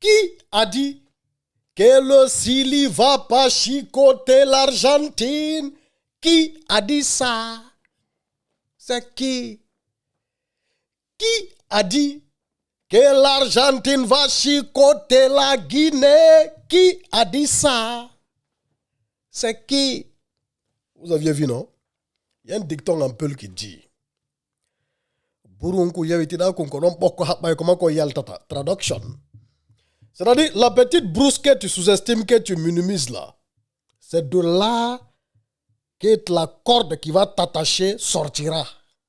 Qui a dit que le Chili va pas chicoter l'Argentine? Qui a dit ça? C'est qui? Qui a dit que l'Argentine va chicoter la Guinée? Qui a dit ça? C'est qui? Vous aviez vu, non? Il y a un dicton en Peul qui dit traduction. C'est-à-dire, la petite brousse que tu sous-estimes, que tu minimises là, c'est de là que la corde qui va t'attacher sortira.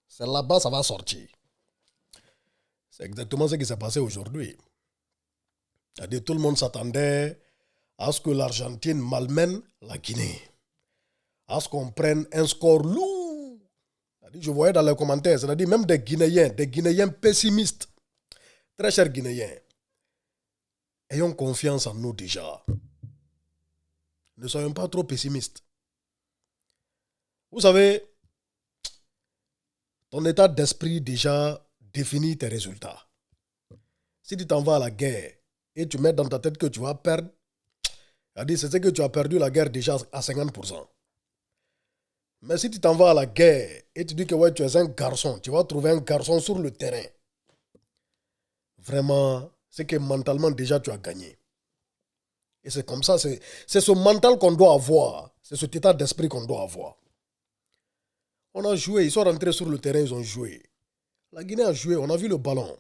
C'est là-bas ça va sortir. C'est exactement ce qui s'est passé aujourd'hui. C'est-à-dire, tout le monde s'attendait à ce que l'Argentine malmène la Guinée. À ce qu'on prenne un score lourd. C'est-à-dire, je voyais dans les commentaires, c'est-à-dire même des Guinéens pessimistes. Très chers Guinéens, ayons confiance en nous déjà. Ne soyons pas trop pessimistes. Vous savez, ton état d'esprit déjà définit tes résultats. Si tu t'en vas à la guerre et tu mets dans ta tête que tu vas perdre, c'est que tu as perdu la guerre déjà à 50%. Mais si tu t'en vas à la guerre et tu dis que ouais, tu es un garçon, tu vas trouver un garçon sur le terrain, vraiment, c'est que mentalement déjà tu as gagné. Et c'est comme ça, c'est ce mental qu'on doit avoir, c'est cet état d'esprit qu'on doit avoir. On a joué, ils sont rentrés sur le terrain, ils ont joué. La Guinée a joué, on a vu le ballon.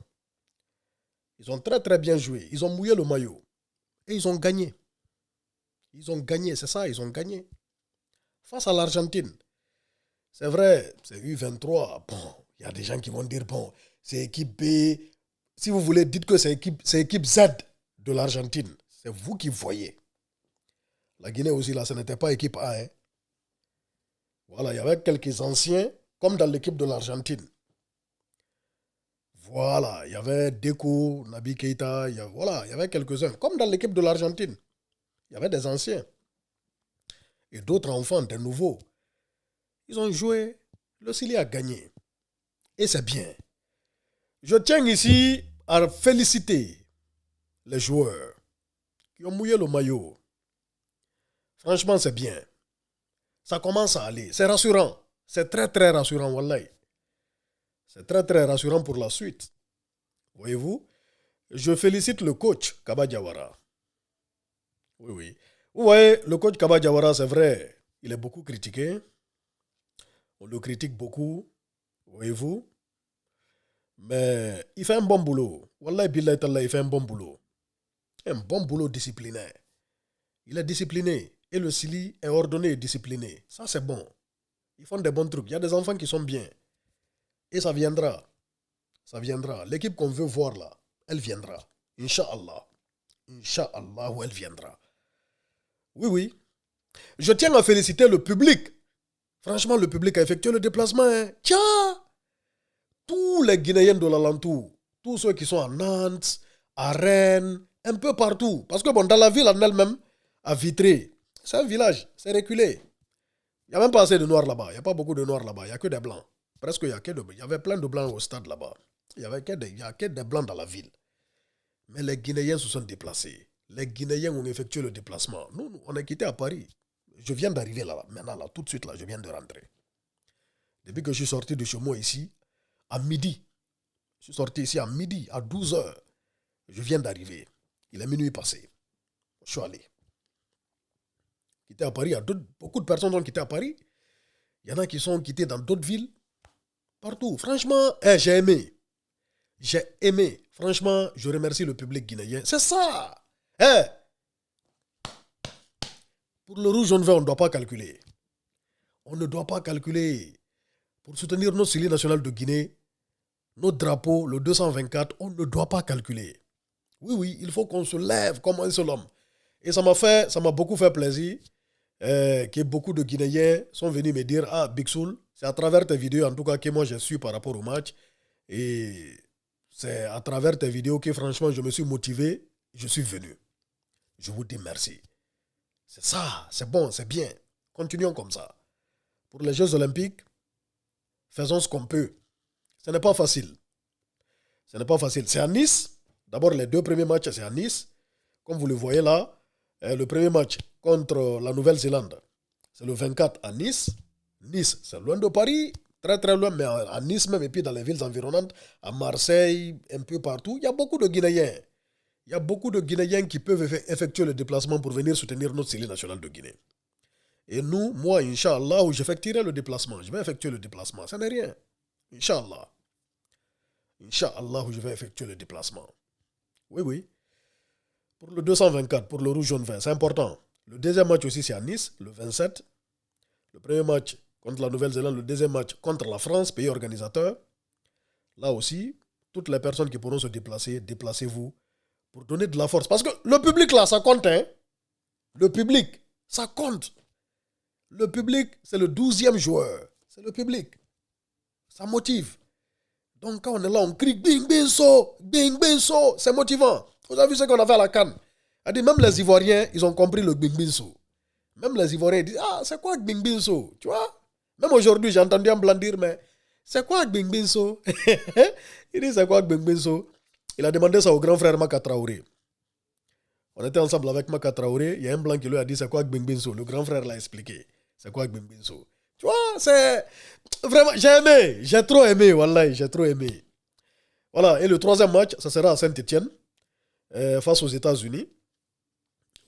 Ils ont très très bien joué, ils ont mouillé le maillot. Et ils ont gagné. Ils ont gagné, c'est ça, ils ont gagné. Face à l'Argentine. C'est vrai, c'est U23. Bon, il y a des gens qui vont dire, bon, c'est équipe B. Si vous voulez, dites que c'est équipe Z de l'Argentine. C'est vous qui voyez. La Guinée aussi, là, ce n'était pas équipe A. Hein. Voilà, il y avait quelques anciens, comme dans l'équipe de l'Argentine. Voilà, il y avait Deco, Naby Keita, il y avait quelques-uns, comme dans l'équipe de l'Argentine. Il y avait des anciens. Et d'autres enfants, des nouveaux. Ils ont joué. Le Chili a gagné. Et c'est bien. Je tiens ici à féliciter les joueurs qui ont mouillé le maillot. Franchement, c'est bien. Ça commence à aller. C'est rassurant. C'est très, très rassurant, wallahi. C'est très, très rassurant pour la suite. Voyez-vous? Je félicite le coach Kaba Diawara. Oui, oui. Vous voyez, le coach Kaba Diawara, c'est vrai, il est beaucoup critiqué. On le critique beaucoup. Voyez-vous? Mais il fait un bon boulot. Wallahi billahi tallah, il fait un bon boulot. Un bon boulot disciplinaire. Il est discipliné. Et le Chili est ordonné et discipliné. Ça, c'est bon. Ils font des bons trucs. Il y a des enfants qui sont bien. Et ça viendra. Ça viendra. L'équipe qu'on veut voir là, elle viendra. Inch'Allah. Inch'Allah, elle viendra. Oui, oui. Je tiens à féliciter le public. Franchement, le public a effectué le déplacement. Hein. Tiens! Tous les Guinéens de l'alentour, tous ceux qui sont à Nantes, à Rennes, un peu partout. Parce que bon, dans la ville en elle-même, à Vitré, c'est un village, c'est reculé. Il n'y a même pas assez de noirs là-bas. Il n'y a pas beaucoup de noirs là-bas. Il n'y a que des blancs. Presque, il y avait plein de blancs au stade là-bas. Il n'y a que des blancs dans la ville. Mais les Guinéens se sont déplacés. Les Guinéens ont effectué le déplacement. Nous, on est quitté à Paris. Je viens d'arriver là, maintenant, là, tout de suite, là, je viens de rentrer. Depuis que je suis sorti de chez moi ici, à midi, je suis sorti ici à midi, à 12h. Je viens d'arriver. Il est minuit passé. Je suis allé. Quitté à Paris, beaucoup de personnes ont quitté à Paris. Il y en a qui sont quittés dans d'autres villes. Partout. Franchement, j'ai aimé. J'ai aimé. Franchement, je remercie le public guinéen. C'est ça. Pour le rouge, jaune, vert, on ne doit pas calculer. On ne doit pas calculer. Pour soutenir notre Chili national de Guinée, notre drapeau, le 224, on ne doit pas calculer. Oui, oui, il faut qu'on se lève comme un seul homme. Et ça m'a beaucoup fait plaisir que beaucoup de Guinéens sont venus me dire, ah, Big Soul, c'est à travers tes vidéos, en tout cas, que moi j'ai su par rapport au match. Et c'est à travers tes vidéos que franchement, je me suis motivé, je suis venu. Je vous dis merci. C'est ça, c'est bon, c'est bien. Continuons comme ça. Pour les Jeux Olympiques, faisons ce qu'on peut. Ce n'est pas facile. Ce n'est pas facile. C'est à Nice. D'abord, les 2 premiers matchs, c'est à Nice. Comme vous le voyez là, le premier match contre la Nouvelle-Zélande, c'est le 24 à Nice. Nice, c'est loin de Paris, très très loin, mais à Nice même, et puis dans les villes environnantes, à Marseille, un peu partout, il y a beaucoup de Guinéens. Il y a beaucoup de Guinéens qui peuvent effectuer le déplacement pour venir soutenir notre série nationale de Guinée. Et nous, moi, Inch'Allah, j'effectuerai le déplacement. Je vais effectuer le déplacement. Ça n'est rien. Inch'Allah. Inch'Allah, je vais effectuer le déplacement. Oui, oui. Pour le 224, pour le rouge jaune vert, c'est important. Le deuxième match aussi, c'est à Nice, le 27. Le premier match contre la Nouvelle-Zélande, le deuxième match contre la France, pays organisateur. Là aussi, toutes les personnes qui pourront se déplacer, déplacez-vous pour donner de la force. Parce que le public, là, ça compte. Hein? Le public, ça compte. Le public, c'est le 12e joueur. C'est le public. Ça motive. Donc, quand on est là, on crie bing, bing, so, bing, bing, so. C'est motivant. Vous avez vu ce qu'on a fait à la CAN? Même les Ivoiriens, ils ont compris le bing, bing, so. Même les Ivoiriens disent, ah, c'est quoi bing, bing, so? Tu vois? Même aujourd'hui, j'ai entendu un blanc dire, mais c'est quoi bing, bing, so? Il dit, c'est quoi bing, bing, so? Il a demandé ça au grand frère Maka Traoré. On était ensemble avec Maka Traoré. Il y a un blanc qui lui a dit, c'est quoi bing, bing, so? Le grand frère l'a expliqué. C'est quoi bing, bing, so? Tu vois, c'est vraiment, j'ai aimé, j'ai trop aimé, wallahi, j'ai trop aimé. Voilà, et le troisième match, ça sera à Saint-Étienne, face aux États-Unis.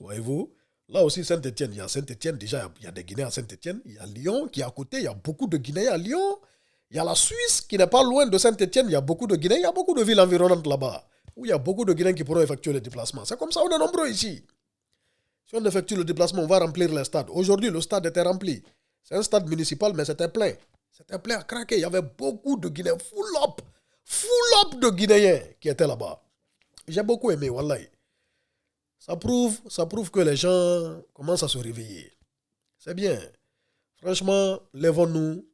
Voyez-vous, là aussi Saint-Étienne, il y a Saint-Étienne, déjà, il y a des Guinéens à Saint-Étienne, il y a Lyon qui est à côté, il y a beaucoup de Guinéens à Lyon, il y a la Suisse qui n'est pas loin de Saint-Étienne, il y a beaucoup de Guinéens, il y a beaucoup de villes environnantes là-bas, où il y a beaucoup de Guinéens qui pourront effectuer le déplacement. C'est comme ça, on est nombreux ici. Si on effectue le déplacement, on va remplir les stades. Aujourd'hui, le stade était rempli. C'est un stade municipal, mais c'était plein. C'était plein à craquer. Il y avait beaucoup de Guinéens. Full up de Guinéens qui étaient là-bas. J'ai beaucoup aimé, wallahi. Ça prouve que les gens commencent à se réveiller. C'est bien. Franchement, lèvons-nous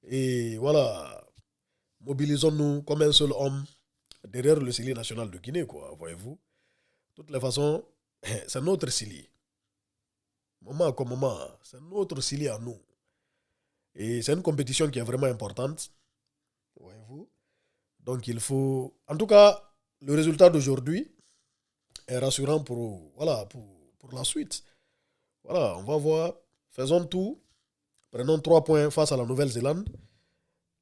et voilà, mobilisons-nous comme un seul homme derrière le CILI national de Guinée, quoi, voyez-vous. De toutes les façons, c'est notre CILI. Moment comme moment, c'est notre CILI à nous. Et c'est une compétition qui est vraiment importante. Voyez-vous. Donc il faut... En tout cas, le résultat d'aujourd'hui est rassurant pour la suite. Voilà, on va voir. Faisons tout. Prenons 3 points face à la Nouvelle-Zélande.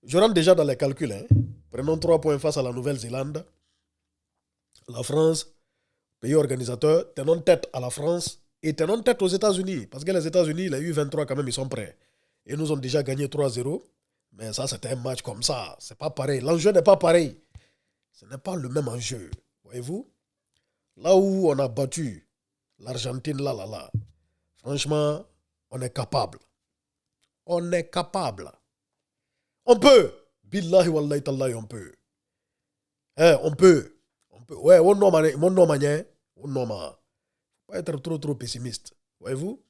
Je rentre déjà dans les calculs. Hein. Prenons 3 points face à la Nouvelle-Zélande. La France, pays organisateur, tenons tête à la France et tenons tête aux États-Unis. Parce que les États-Unis, les U23 quand même, ils sont prêts. Et nous ont déjà gagné 3-0. Mais ça, c'était un match comme ça. C'est pas pareil. L'enjeu n'est pas pareil. Ce n'est pas le même enjeu. Voyez-vous? Là où on a battu l'Argentine, là. Franchement, on est capable. On est capable. On peut. Billahi wallahi tallahi, on peut. On peut. Ouais, on ne pas être trop pessimiste. Voyez-vous?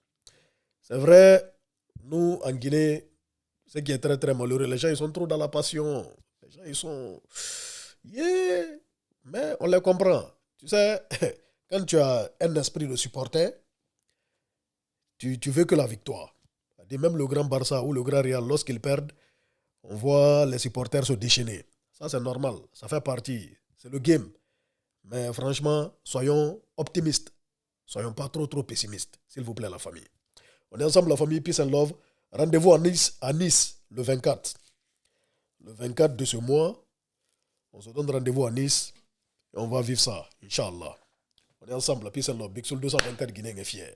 C'est vrai, nous, en Guinée, ce qui est très très malheureux, les gens ils sont trop dans la passion. Les gens ils sont... Yeah! Mais on les comprend. Tu sais, quand tu as un esprit de supporter, tu veux que la victoire. Même le grand Barça ou le grand Real, lorsqu'ils perdent, on voit les supporters se déchaîner. Ça, c'est normal. Ça fait partie. C'est le game. Mais franchement, soyons optimistes. Soyons pas trop pessimistes. S'il vous plaît, la famille. On est ensemble, la famille Peace and Love. Rendez-vous à Nice, le 24. Le 24 de ce mois, on se donne rendez-vous à Nice et on va vivre ça, Inch'Allah. On est ensemble, Peace and Love. Big Soul 224 Guinée est fier.